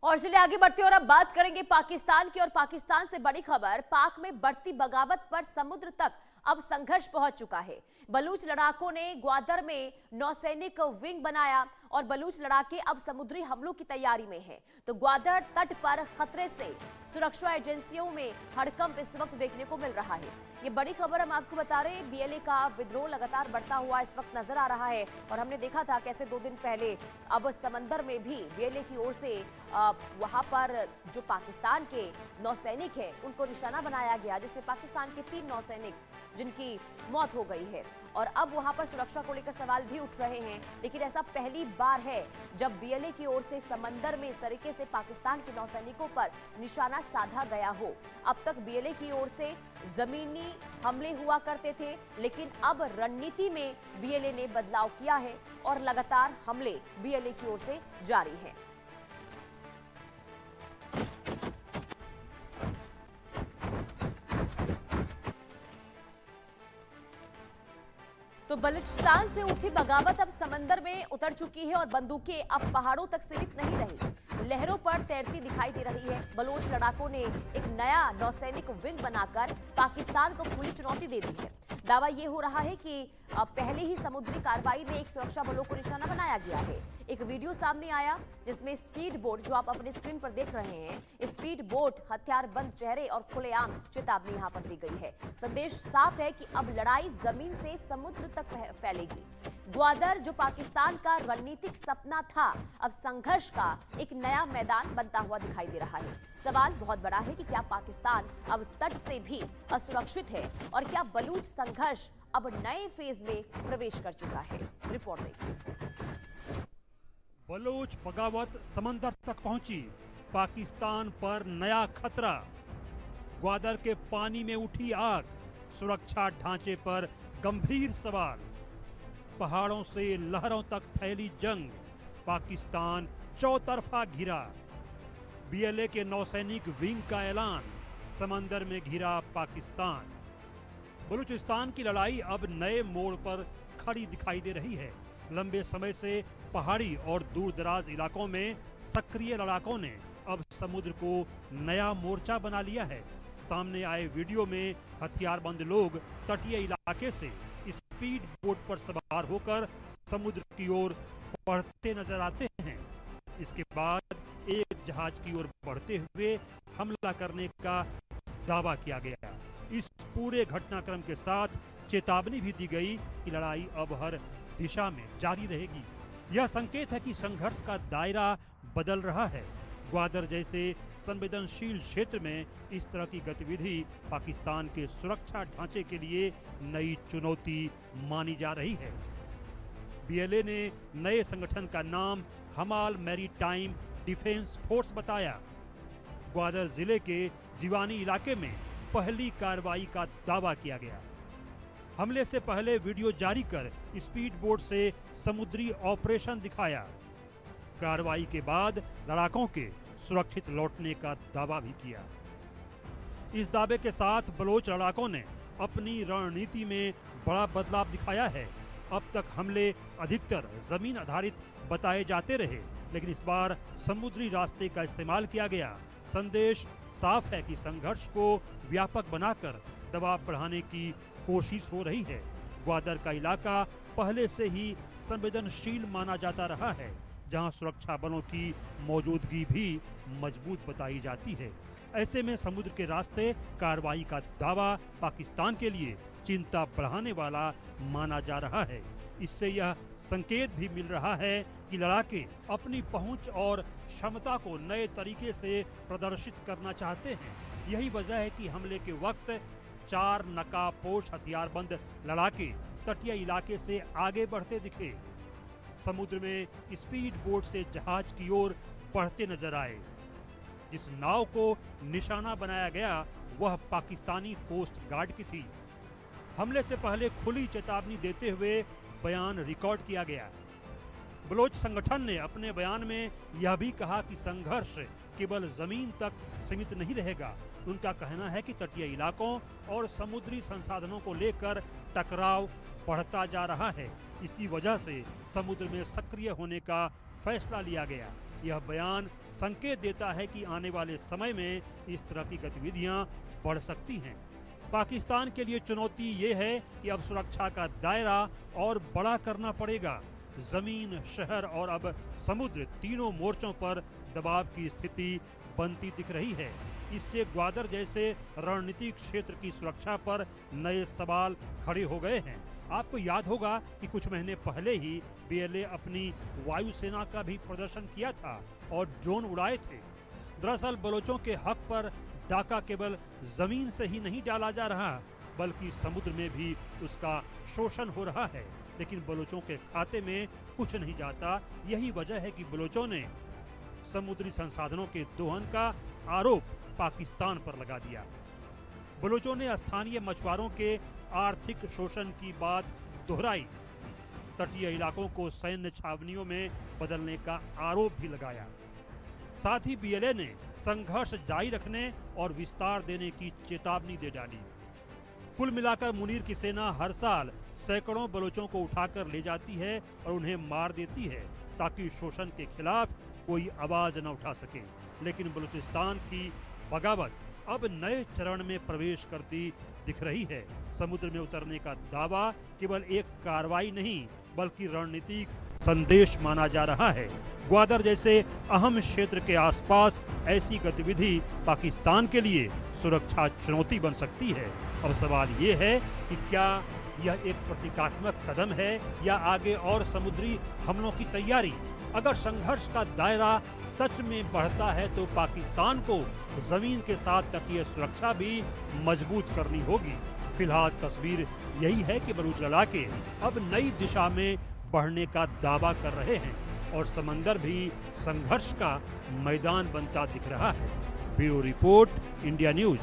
और चलिए आगे बढ़ते और अब बात करेंगे पाकिस्तान की। और पाकिस्तान से बड़ी खबर, पाक में बढ़ती बगावत पर समुद्र तक अब संघर्ष पहुंच चुका है। बलूच लड़ाकों ने ग्वादर में नौसैनिक विंग बनाया और बलूच लड़ाके अब समुद्री हमलों की तैयारी में हैं। तो ग्वादर तट पर खतरे से सुरक्षा एजेंसियों में हड़कंप इस वक्त देखने को मिल रहा है। ये बड़ी खबर हम आपको बता रहे हैं। बीएलए का विद्रोह लगातार बढ़ता हुआ इस वक्त नजर आ रहा है और हमने देखा था कैसे 2 दिन पहले अब समंदर में भी बीएलए की ओर से वहां पर जो पाकिस्तान के नौसैनिक हैं उनको निशाना बनाया गया, जिसमें पाकिस्तान के 3 नौसैनिक जिनकी मौत हो गई है। और अब वहां पर सुरक्षा को लेकर सवाल भी उठ रहे हैं, लेकिन ऐसा पहली बार है जब बीएलए की ओर से समंदर में इस तरीके से पाकिस्तान के नौसैनिकों पर निशाना साधा गया हो। अब तक बीएलए की ओर से जमीनी हमले हुआ करते थे, लेकिन अब रणनीति में बीएलए ने बदलाव किया है और लगातार हमले बीएलए की ओर से जारी हैं। तो बलूचिस्तान से उठी बगावत अब समंदर में उतर चुकी है और बंदूकें अब पहाड़ों तक सीमित नहीं रही, लहरों पर तैरती दिखाई दे रही है। बलोच लड़ाकों ने एक नया नौसैनिक विंग बनाकर पाकिस्तान को खुली चुनौती दे दी है। दावा यह हो रहा है कि पहले ही समुद्री कार्रवाई में एक सुरक्षा बलों को निशाना बनाया गया है। एक वीडियो सामने आया जिसमें स्पीड बोट, जो आप अपने स्क्रीन पर देख रहे हैं, स्पीड बोट, हथियारबंद चेहरे और खुलेआम चेतावनी यहां पर दी गई है। संदेश साफ है कि अब लड़ाई जमीन से समुद्र तक फैलेगी। ग्वादर, जो पाकिस्तान का रणनीतिक सपना था, अब संघर्ष का एक नया मैदान बनता हुआ दिखाई दे रहा है। सवाल बहुत बड़ा है कि क्या पाकिस्तान अब तट से भी असुरक्षित है और क्या बलूच संघर्ष अब नए फेज में प्रवेश कर चुका है। रिपोर्ट देखिए। बलूच बगावत समंदर तक पहुंची, पाकिस्तान पर नया खतरा। ग्वादर के पानी में उठी आग, सुरक्षा ढांचे पर गंभीर सवाल। पहाड़ों से लहरों तक फैली जंग, पाकिस्तान चौतरफा घिरा। बीएलए के नौसैनिक विंग का ऐलान, समंदर में घिरा पाकिस्तान। बलूचिस्तान की लड़ाई अब नए मोड़ पर खड़ी दिखाई दे रही है। लंबे समय से पहाड़ी और दूर दराज इलाकों में सक्रिय लड़ाकों ने अब समुद्र को नया मोर्चा बना लिया है। सामने आए वीडियो में हथियारबंद लोग तटीय इलाके से स्पीड बोट पर सवार होकर समुद्र की ओर बढ़ते नजर आते हैं। इसके बाद एक जहाज की ओर बढ़ते हुए हमला करने का दावा किया गया। इस पूरे घटनाक्रम के साथ चेतावनी भी दी गई कि लड़ाई अब हर दिशा में जारी रहेगी। यह संकेत है कि संघर्ष का दायरा बदल रहा है। ग्वादर जैसे संवेदनशील क्षेत्र में इस तरह की गतिविधि पाकिस्तान के सुरक्षा ढांचे के लिए नई चुनौती मानी जा रही है। बीएलए ने नए संगठन का नाम हमाल मैरीटाइम डिफेंस फोर्स बताया। ग्वादर जिले के जीवानी इलाके में पहली कार्रवाई का दावा किया गया। हमले से पहले वीडियो जारी कर स्पीड बोट से समुद्री ऑपरेशन दिखाया। कार्रवाई के बाद लड़ाकों के सुरक्षित लौटने का दावा भी किया। इस दावे के साथ बलोच लड़ाकों ने अपनी रणनीति में बड़ा बदलाव दिखाया है। अब तक हमले अधिकतर जमीन आधारित बताए जाते रहे, लेकिन इस बार समुद्री रास्ते का इस्तेमाल किया गया। संदेश साफ है कि संघर्ष को व्यापक बनाकर दबाव बढ़ाने की कोशिश हो रही है। ग्वादर का इलाका पहले से ही संवेदनशील माना जाता रहा है, जहां सुरक्षा बलों की मौजूदगी भी मजबूत बताई जाती है। ऐसे में समुद्र के रास्ते कार्रवाई का दावा पाकिस्तान के लिए चिंता बढ़ाने वाला माना जा रहा है। इससे यह संकेत भी मिल रहा है कि लड़ाके अपनी पहुंच और क्षमता को नए तरीके से प्रदर्शित करना चाहते हैं। यही वजह है कि हमले के वक्त 4 नकाबपोश हथियारबंद लड़ाके तटीय इलाके से आगे बढ़ते दिखे। समुद्र में स्पीड बोट से जहाज की ओर बढ़ते नजर आए। जिस नाव को निशाना बनाया गया वह पाकिस्तानी कोस्ट गार्ड की थी। हमले से पहले खुली चेतावनी देते हुए बयान रिकॉर्ड किया गया। बलोच संगठन ने अपने बयान में यह भी कहा कि संघर्ष केवल जमीन तक सीमित नहीं रहेगा। उनका कहना है कि तटीय इलाकों और समुद्री संसाधनों को लेकर टकराव बढ़ता जा रहा है। इसी वजह से समुद्र में सक्रिय होने का फैसला लिया गया। यह बयान संकेत देता है कि आने वाले समय में इस तरह की गतिविधियां बढ़ सकती हैं। पाकिस्तान के लिए चुनौती ये है कि अब सुरक्षा का दायरा और बड़ा करना पड़ेगा। जमीन, शहर और अब समुद्र, तीनों मोर्चों पर दबाव की स्थिति बनती दिख रही है। इससे ग्वादर जैसे रणनीतिक क्षेत्र की सुरक्षा पर नए सवाल खड़े हो गए हैं। आपको याद होगा कि कुछ महीने पहले ही बीएलए अपनी वायुसेना का भी प्रदर्शन किया था और ड्रोन उड़ाए थे। दरअसल बलोचों के हक पर डाका केवल जमीन से ही नहीं डाला जा रहा, बल्कि समुद्र में भी उसका शोषण हो रहा है। लेकिन बलोचों के खाते में कुछ नहीं जाता। यही वजह है कि बलोचों ने समुद्री संसाधनों के दोहन का आरोप पाकिस्तान पर लगा दिया। बलोचों ने स्थानीय मछुआरों के आर्थिक शोषण की बात दोहराई। तटीय इलाकों को सैन्य छावनियों में बदलने का आरोप भी लगाया। साथ ही बीएलए ने संघर्ष जारी रखने और विस्तार देने की चेतावनी दे डाली। कुल मिलाकर मुनीर की सेना हर साल सैकड़ों बलोचों को उठाकर ले जाती है और उन्हें मार देती है ताकि शोषण के खिलाफ कोई आवाज न उठा सके। लेकिन बलूचिस्तान की बगावत अब नए चरण में प्रवेश करती दिख रही है। समुद्र में उतरने का दावा केवल एक कार्रवाई नहीं, बल्कि रणनीतिक संदेश माना जा रहा है। ग्वादर जैसे अहम क्षेत्र के आसपास ऐसी गतिविधि पाकिस्तान के लिए सुरक्षा चुनौती बन सकती है। अब सवाल ये है कि क्या यह एक प्रतीकात्मक कदम है या आगे और समुद्री हमलों की तैयारी। अगर संघर्ष का दायरा सच में बढ़ता है तो पाकिस्तान को जमीन के साथ तटीय सुरक्षा भी मजबूत करनी होगी। फिलहाल तस्वीर यही है कि बलूच लड़ाके अब नई दिशा में बढ़ने का दावा कर रहे हैं और समंदर भी संघर्ष का मैदान बनता दिख रहा है। Bureau report, India news.